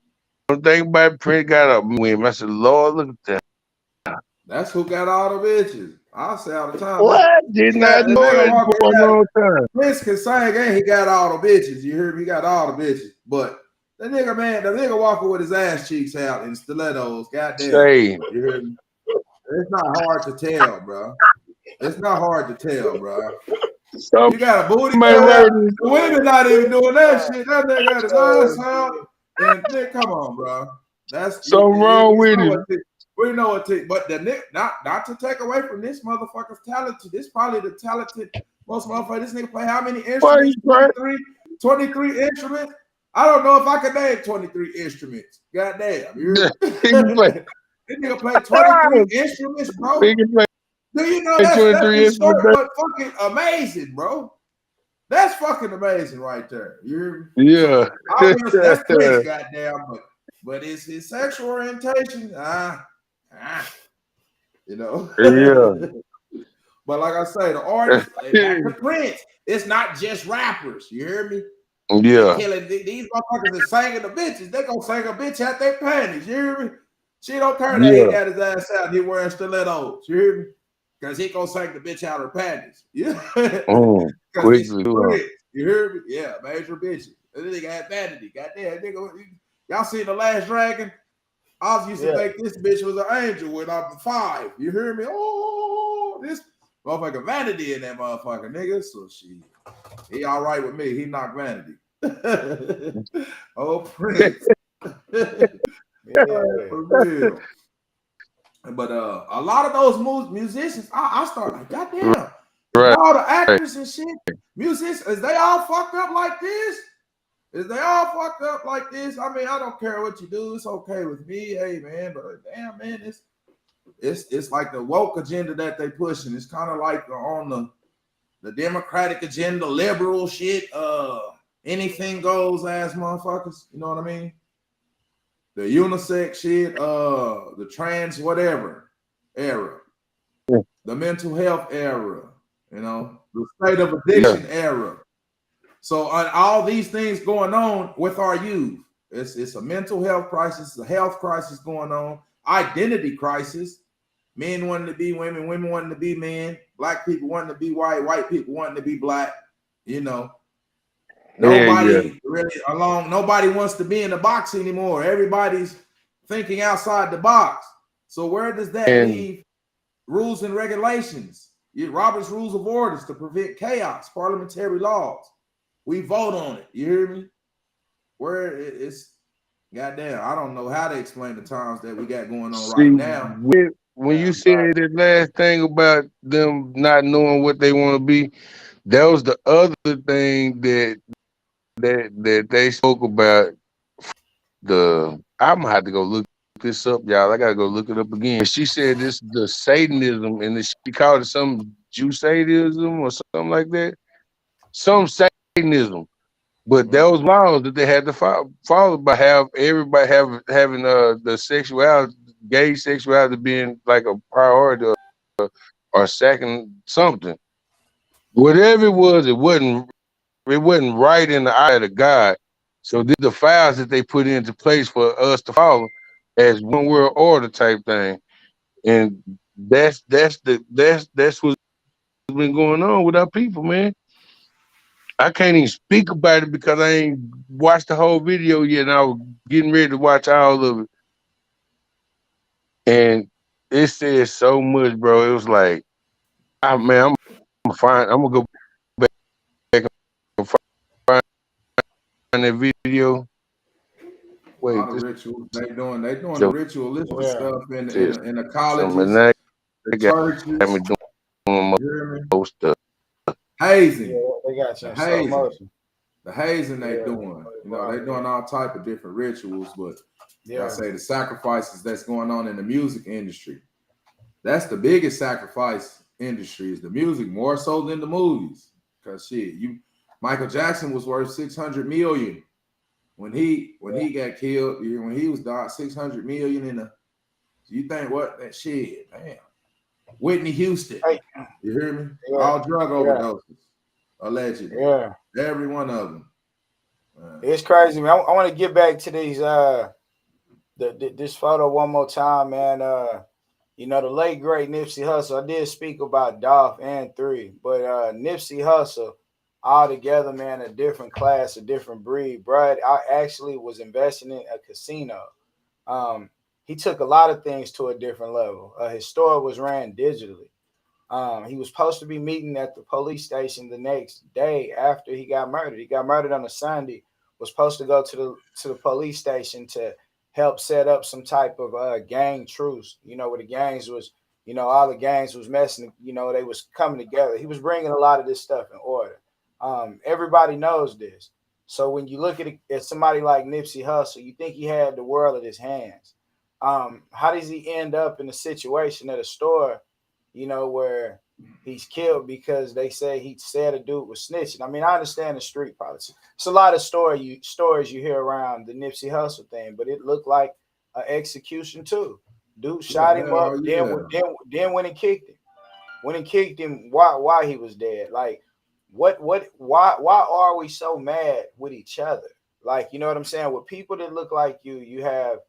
think about Prince got up with him. I said, Lord, look at that. That's who got all the bitches. I'll say all the time. What? Did not know that for a long time. Prince can sing and he got all the bitches. You heard me? He got all the bitches. But the nigga walking with his ass cheeks out in stilettos. Goddamn. Same. You heard me? It's not hard to tell, bro. It's not hard to tell, bro. You got a booty. The women not even doing that shit. That nigga got his ass out. And come on, bro. That's something wrong with him. We know it. But the nigga, not to take away from this motherfucker's talent. This probably the talented most motherfucker. This nigga play how many instruments? 23 instruments. I don't know if I could name 23 instruments. Goddamn. This nigga play 23 instruments, bro. Do you know that's short, but fucking amazing, bro? That's fucking amazing right there. Yeah. Obviously, that's Prince, goddamn, but it's his sexual orientation. You know. Yeah. But like I say, the artists, back to Prince, it's not just rappers. You hear me? Yeah. These motherfuckers are singing the bitches. They gonna sing a bitch out their panties. You hear me? She don't care that he got his ass out. He wearing stilettos. You hear me? Because he gonna sing the bitch out her panties. Yeah. Quickly. You hear me? Yeah, major bitches. And then they got vanity. Goddamn, nigga. Y'all seen The Last Dragon? I was used to think this bitch was an angel when I'm 5. You hear me? Oh, this motherfucker vanity in that motherfucker, nigga. So he all right with me. He not vanity. Oh, Prince. For real. But a lot of those musicians, I start like, goddamn, all the actors and shit, musicians, is they all fucked up like this? Is they all fucked up like this? I mean, I don't care what you do. It's okay with me. Hey, man, but damn, man, it's like the woke agenda that they pushing. It's kind of like on the Democratic agenda, liberal shit, anything goes ass motherfuckers. You know what I mean? The unisex shit, the trans whatever era, the mental health era, you know, the state of addiction era. So all these things going on with our youth, it's a mental health crisis, a health crisis going on, identity crisis. Men wanting to be women, women wanting to be men, black people wanting to be white, white people wanting to be black. You know, nobody really along. Nobody wants to be in the box anymore. Everybody's thinking outside the box. So where does that leave rules and regulations? Robert's Rules of Orders to prevent chaos, parliamentary laws. We vote on it. You hear me? Where it's goddamn, I don't know how to explain the times that we got going on right now. When you said that last thing about them not knowing what they want to be, that was the other thing that they spoke about. I'm gonna have to go look this up, y'all. I gotta go look it up again. She said this is the Satanism, and she called it some Judaism or something like that. Some Satanism. But that was laws that they had to follow by everybody having the sexuality, gay sexuality being like a priority or second something. Whatever it wasn't right in the eye of God. So these are the files that they put into place for us to follow as one world order type thing. And that's what's been going on with our people, man. I can't even speak about it because I ain't watched the whole video yet, and I was getting ready to watch all of it. And it said so much, bro. It was like, man, I'm gonna go back and find that video. Wait, All the rituals they doing the ritualistic stuff in the colleges, that the got churches. me doing most stuff. Hazing. Yeah, they got you in slow motion. The hazing they doing. You know, they doing all type of different rituals, but I say the sacrifices that's going on in the music industry. That's the biggest sacrifice industry is the music, more so than the movies. Because Michael Jackson was worth $600 million when he got killed. When he was died, $600 million in a. You think what that shit? Damn. Whitney Houston. Hey. You hear me? Yeah. All drug overdoses, allegedly. Yeah, every one of them. It's crazy, man. I want to get back to these this photo one more time, man. You know, the late great Nipsey Hussle. I did speak about Dolph and 3, but Nipsey Hussle altogether, man, a different class, a different breed. Brad, I actually was investing in a casino. He took a lot of things to a different level. His store was ran digitally. He was supposed to be meeting at the police station the next day after he got murdered. He got murdered on a Sunday. Was supposed to go to the police station to help set up some type of gang truce. You know, where the gangs was, you know, all the gangs was messing. You know, they was coming together. He was bringing a lot of this stuff in order. Everybody knows this. So when you look at somebody like Nipsey Hussle, you think he had the world at his hands. How does he end up in a situation at a store, you know, where he's killed because they say he said a dude was snitching? I mean, I understand the street politics. It's a lot of stories you hear around the Nipsey Hussle thing, but it looked like an execution too. Dude shot him up, then went and kicked him. Why he was dead? Like, why are we so mad with each other? Like, you know what I'm saying? With people that look like you have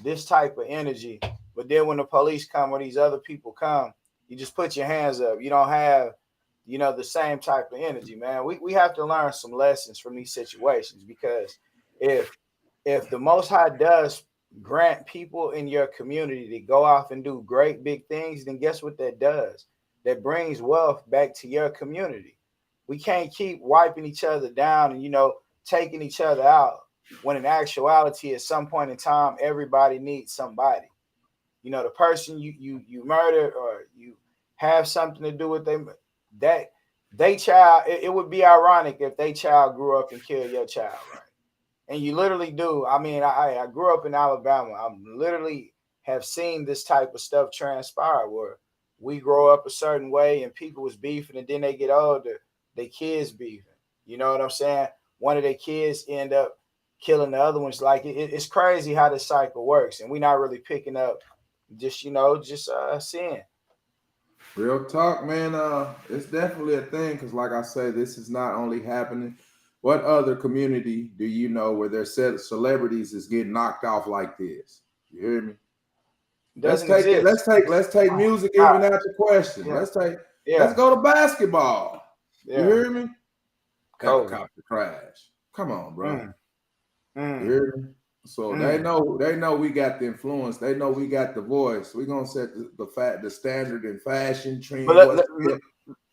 this type of energy, but then when the police come or these other people come, you just put your hands up. You don't have, you know, the same type of energy, man. We have to learn some lessons from these situations, because if the Most High does grant people in your community to go off and do great big things, then guess what that does? That brings wealth back to your community. We can't keep wiping each other down and, you know, taking each other out, when in actuality, at some point in time, everybody needs somebody. You know, the person you murdered or you have something to do with them, that they child, it would be ironic if they child grew up and killed your child, right? And you literally do. I mean, I grew up in Alabama. I literally have seen this type of stuff transpire, where we grow up a certain way and people was beefing, and then they get older, their kids beefing. You know what I'm saying? One of their kids end up killing the other ones. Like, it's crazy how this cycle works, and we're not really picking up. Just seeing. Real talk, man. It's definitely a thing, because like I say, this is not only happening. What other community do you know where their celebrities is getting knocked off like this? You hear me? Let's take music even out the question. Yeah. Let's go to basketball. Yeah. You hear me? Helicopter crash. Come on, bro. You hear me? So they know we got the influence. They know we got the voice. We're gonna set the standard in fashion, trend, But what's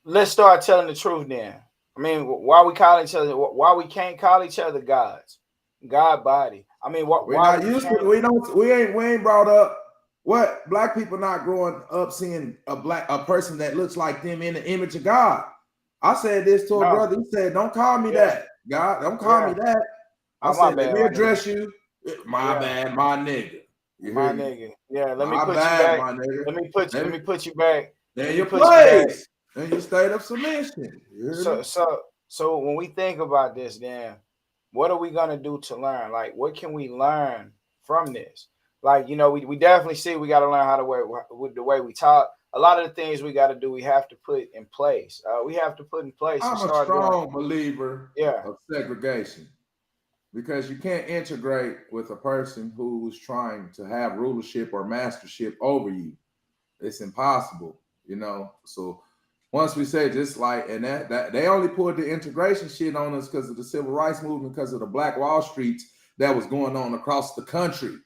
let's start telling the truth then. I mean, why we call each other? Why we can't call each other gods? God body. I mean, we're why not we used can't? to. We ain't brought up what black people not growing up seeing a person that looks like them in the image of God. I said this to a No. brother. He said, "Don't call me that, God. Don't call me that." I Oh, my said, "Let bad, me my address you. My Yeah. bad, my nigga. You My hear me? nigga. Yeah, let me My put you bad, back. my nigga. Let me put you back. Then Let me your put you back. place and your state of submission. You hear me? So when we think about this, then what are we gonna do to learn? Like, what can we learn from this? Like, you know, we definitely see we got to learn how to work with the way we talk. A lot of the things we got to do, we have to put in place. We have to put in place and I'm a start doing. strong believer Yeah. of segregation because you can't integrate with a person who's trying to have rulership or mastership over you. It's impossible, you know. So once we say just like, and that they only pulled the integration shit on us because of the civil rights movement, because of the Black Wall Streets that was going on across the country,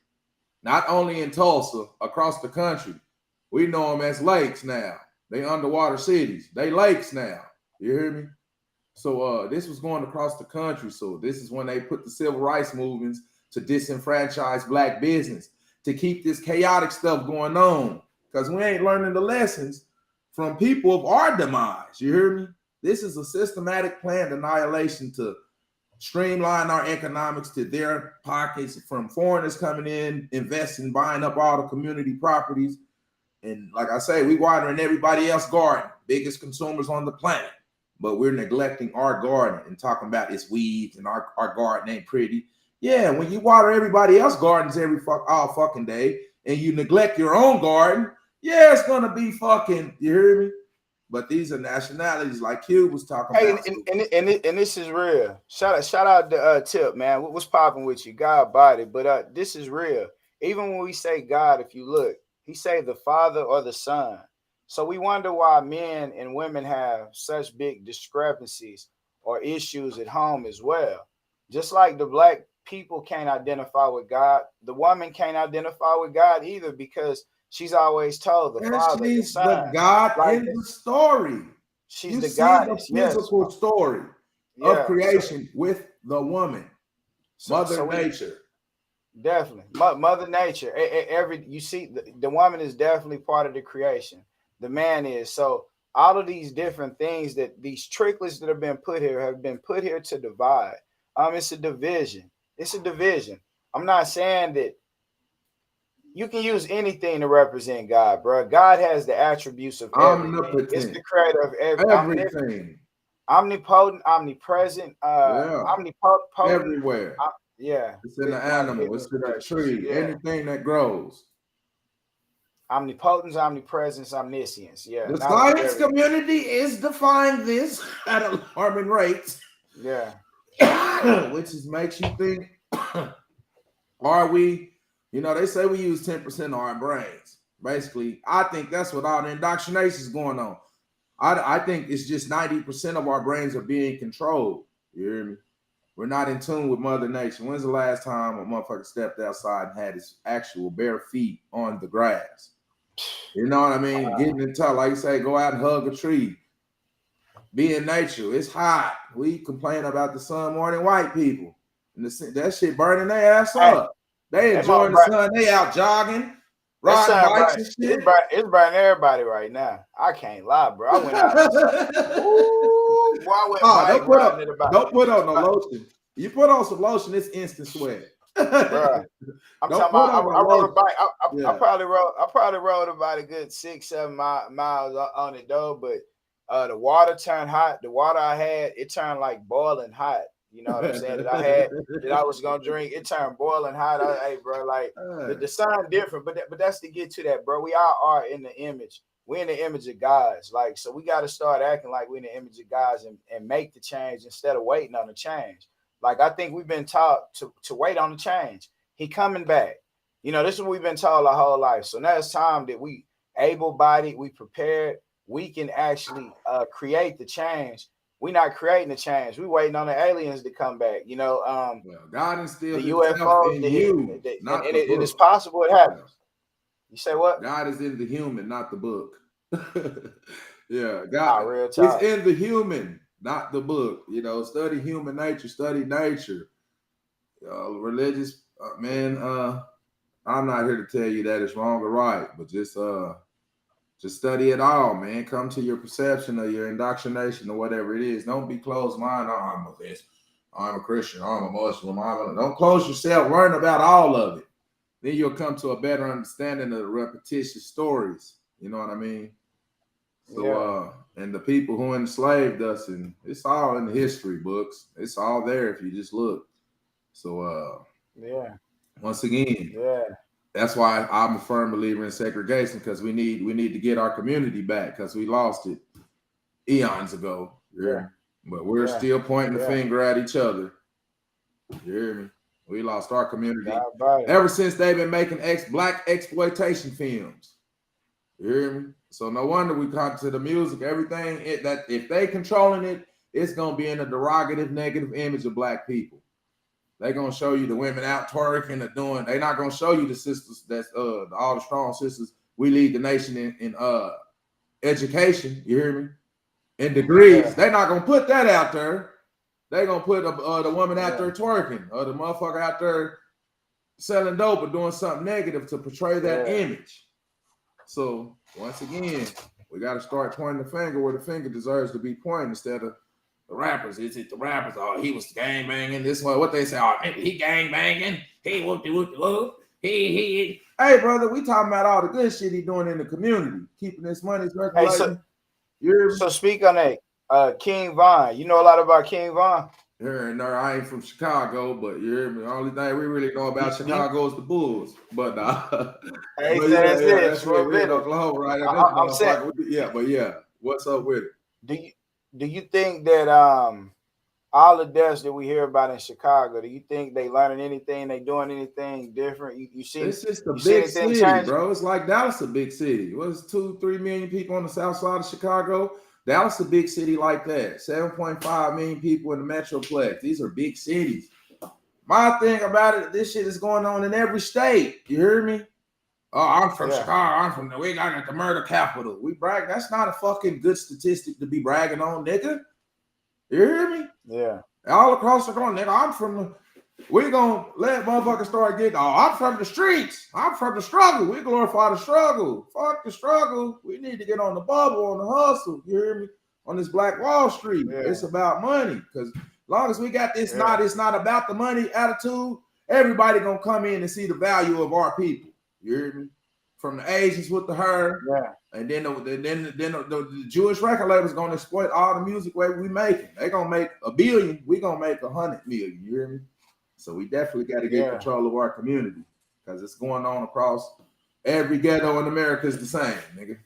not only in Tulsa, across the country. We know them as lakes now. They underwater cities. They lakes now. You hear me? So this was going across the country. So this is when they put the civil rights movements to disenfranchise black business, to keep this chaotic stuff going on. Because we ain't learning the lessons from people of our demise. You hear me? This is a systematic planned annihilation to streamline our economics to their pockets, from foreigners coming in, investing, buying up all the community properties. And like I say, we watering everybody else's garden, biggest consumers on the planet. But we're neglecting our garden and talking about it's weeds and our garden ain't pretty. Yeah, when you water everybody else's gardens all fucking day and you neglect your own garden, yeah, it's gonna be fucking, you hear me? But these are nationalities like Q was talking about. And this is real. Shout out to Tip, man. What's popping with you? God body. But this is real. Even when we say God, if you look, he say the Father or the Son. So we wonder why men and women have such big discrepancies or issues at home as well. Just like the black people can't identify with God, the woman can't identify with God either, because she's always told the Father, the She's Son. the God Like, in the story. she's You the see goddess. the physical story of creation with the woman, Mother Nature. Definitely, Mother Nature. You see, the woman is definitely part of the creation. The man is. So all of these different things, that these tricklets that have been put here have been put here to divide. It's a division. It's a division. I'm not saying that you can use anything to represent God, bro. God has the attributes of everything. It's the creator of everything. Omnipotent, omnipresent, omnipotent, everywhere. Yeah, it's in the animal, it's in the tree, anything that grows. Omnipotence, omnipresence, omniscience. Yeah. The science community is defying this at alarming rates. Yeah. Which makes you think, are we, they say we use 10% of our brains. Basically, I think that's what all the indoctrination is going on. I think it's just 90% of our brains are being controlled. You hear me? We're not in tune with Mother Nature. When's the last time a motherfucker stepped outside and had his actual bare feet on the grass? You know what I mean? Getting in touch, like you say, go out and hug a tree. Be in nature. It's hot. We complain about the sun more than white people. And that shit burning their ass up. They enjoying the sun. They out jogging, riding bikes and shit. It's burning everybody right now. I can't lie, bro. I went out. Ooh, boy, I went don't put on no lotion. You put on some lotion, it's instant sweat. Bro, I'm talking about. I rode a bike. I probably rode about a good 6-7 miles on it though. But the water turned hot. The water I had, it turned like boiling hot. You know what I'm saying? That I was gonna drink. It turned boiling hot. Hey, bro, like the sun different, but that's to get to that, bro. We all are in the image. We're in the image of God's. Like, so we got to start acting like we're in the image of God's and make the change instead of waiting on the change. Like, I think we've been taught to wait on the change. He coming back. This is what we've been taught our whole life. So now it's time that we able-bodied, we prepared, we can actually create the change we not creating the change. We waiting on the aliens to come back. You know, Well, God instilled the Himself UFOs, in you, not the and it's book. possible it happens. You say what? God is in the human, not the book. Yeah, God, Real it's talk. in the human, not the book. You know, study human nature, study nature. Religious man. I'm not here to tell you that it's wrong or right, but just study it all, man. Come to your perception or your indoctrination or whatever it is. Don't be closed-minded. Oh, I'm a this. I'm a Christian. I'm a Muslim. Don't close yourself. Learn about all of it. Then you'll come to a better understanding of the repetitious stories. You know what I mean? So, and the people who enslaved us, and it's all in the history books. It's all there if you just look. So, once again, that's why I'm a firm believer in segregation, because we need to get our community back, because we lost it eons ago. But we're still pointing the finger at each other. You hear me? We lost our community ever since they've been making black exploitation films. You hear me? So no wonder we come to the music, everything that if they controlling it, it's gonna be in a derogative, negative image of black people. They're gonna show you the women out twerking or doing. They're not gonna show you the sisters that's all the strong sisters. We lead the nation in education. You hear me? In degrees. They're not gonna put that out there. They're gonna put the woman out there twerking, or the motherfucker out there selling dope or doing something negative to portray that image. So once again, we got to start pointing the finger where the finger deserves to be pointed, instead of the rappers. Is it the rappers? Oh, he was gang banging. This one, what they say? Oh, he gang banging. He whoop de whoop de whoop. He. Hey, brother, we talking about all the good shit he doing in the community, keeping this money circulating. So speak on that. King Von. You know a lot about King Von? Here and there, I ain't from Chicago, but you hear me. The only thing we really know about Chicago is the Bulls. But hey, that's it. We're in Oklahoma, right? I'm saying, but what's up with it? Do you think that all the deaths that we hear about in Chicago, do you think they learning anything? They doing anything different? You see? It's just a big city, bro. It's like Dallas, a big city. What's 2-3 million people on the south side of Chicago? Dallas, a big city like that. 7.5 million people in the Metroplex. These are big cities. My thing about it, this shit is going on in every state. You hear me? Oh, I'm from Chicago. We got the murder capital. We brag. That's not a fucking good statistic to be bragging on, nigga. You hear me? Yeah. All across the country, nigga. We gonna let motherfuckers start getting. Oh, I'm from the streets. I'm from the struggle. We glorify the struggle. Fuck the struggle. We need to get on the bubble, on the hustle. You hear me? On this Black Wall Street. It's about money. Because as long as we got this it's not about the money attitude, everybody gonna come in and see the value of our people. You hear me? From the Asians with the hair, and then the Jewish record labels gonna exploit all the music way we making. They gonna make $1 billion. We gonna make 100 million. You hear me? So we definitely got to get control of our community, because it's going on across every ghetto in America is the same, nigga.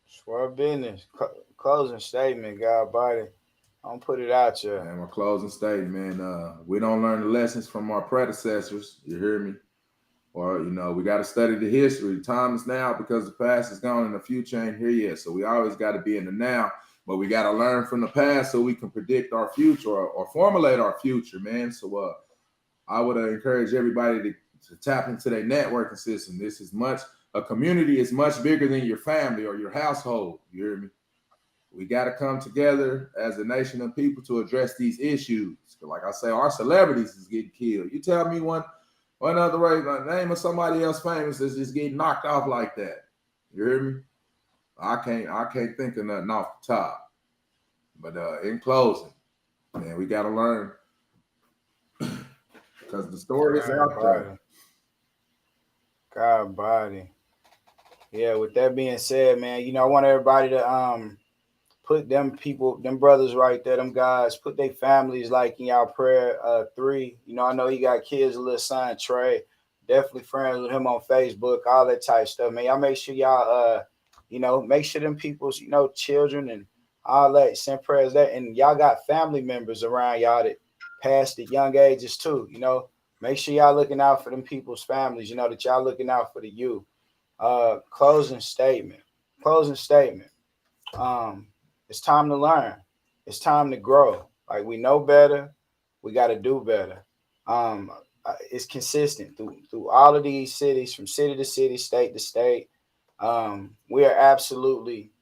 Swear business. Closing statement, God body. I'm put it out here. And my closing statement, man. We don't learn the lessons from our predecessors. You hear me? Or, we got to study the history. The time is now, because the past is gone and the future ain't here yet. So we always got to be in the now. But we got to learn from the past so we can predict our future or formulate our future, man. So I would encourage everybody to tap into their networking system. A community is much bigger than your family or your household. You hear me? We got to come together as a nation of people to address these issues. Like I say, our celebrities is getting killed. You tell me one other way, the name of somebody else famous is just getting knocked off like that. You hear me? I can't think of nothing off the top. But in closing, man, we gotta learn, because the story is out there. God body. Yeah, with that being said, man, I want everybody to put them brothers right there, them guys, put their families like in y'all prayer. 3, I know he got kids, a little son, Trey. Definitely friends with him on Facebook, all that type stuff, man. Y'all make sure y'all make sure them people's, children and all that, send prayers there. And y'all got family members around y'all that passed at young ages too, Make sure y'all looking out for them people's families, that y'all looking out for the youth. Closing statement. It's time to learn. It's time to grow. Like we know better, we got to do better. It's consistent through all of these cities, from city to city, state to state. We are absolutely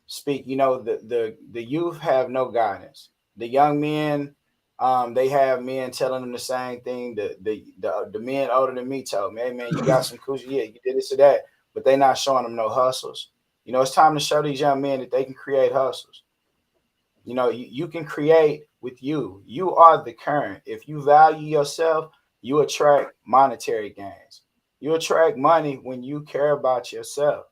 speak. You know, the youth have no guidance. The young men, they have men telling them the same thing. The men older than me told me, "Hey man, you got some coochie, yeah, you did this or that," but they not showing them no hustles. You know, it's time to show these young men that they can create hustles. You know, you can create with you. You are the current. If you value yourself, you attract monetary gains. You attract money when you care about yourself.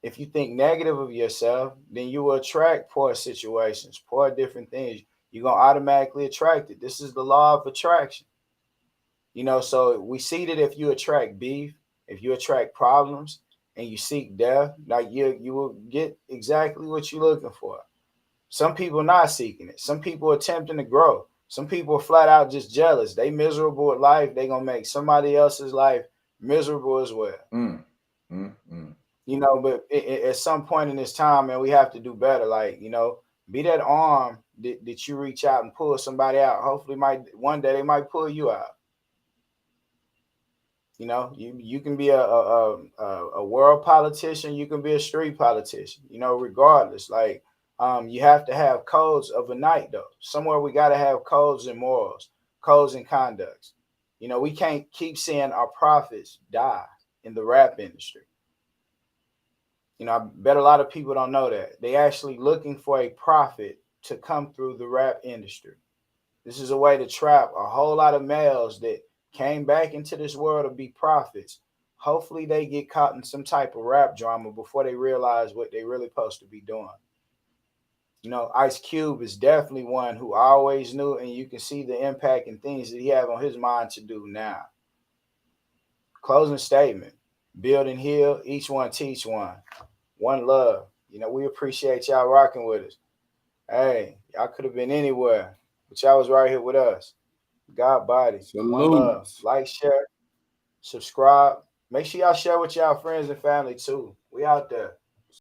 If you think negative of yourself, then you will attract poor situations, poor different things. You're going to automatically attract it. This is the law of attraction. You know, so we see that if you attract beef, if you attract problems and you seek death, now you will get exactly what you're looking for. Some people not seeking it. Some people attempting to grow. Some people are flat out just jealous. They miserable with life. They gonna make somebody else's life miserable as well. You know, but at some point in this time, man, we have to do better. Like, you know, be that arm that you reach out and pull somebody out. Hopefully, might one day they might pull you out. You know, you can be a world politician. You can be a street politician. You know, regardless. Like, you have to have codes of a night though. Somewhere we got to have codes and morals, codes and conducts. You know, we can't keep seeing our prophets die in the rap industry. You know, I bet a lot of people don't know that. They actually looking for a prophet to come through the rap industry. This is a way to trap a whole lot of males that came back into this world to be prophets. Hopefully they get caught in some type of rap drama before they realize what they really supposed to be doing. You know, Ice Cube is definitely one who always knew, and you can see the impact and things that he have on his mind to do now. Closing statement. Build and heal, each one teach one. One love. You know, we appreciate y'all rocking with us. Hey, y'all could have been anywhere, but y'all was right here with us. God body. One love. Salute. Like, share, subscribe. Make sure y'all share with y'all friends and family too. We out there.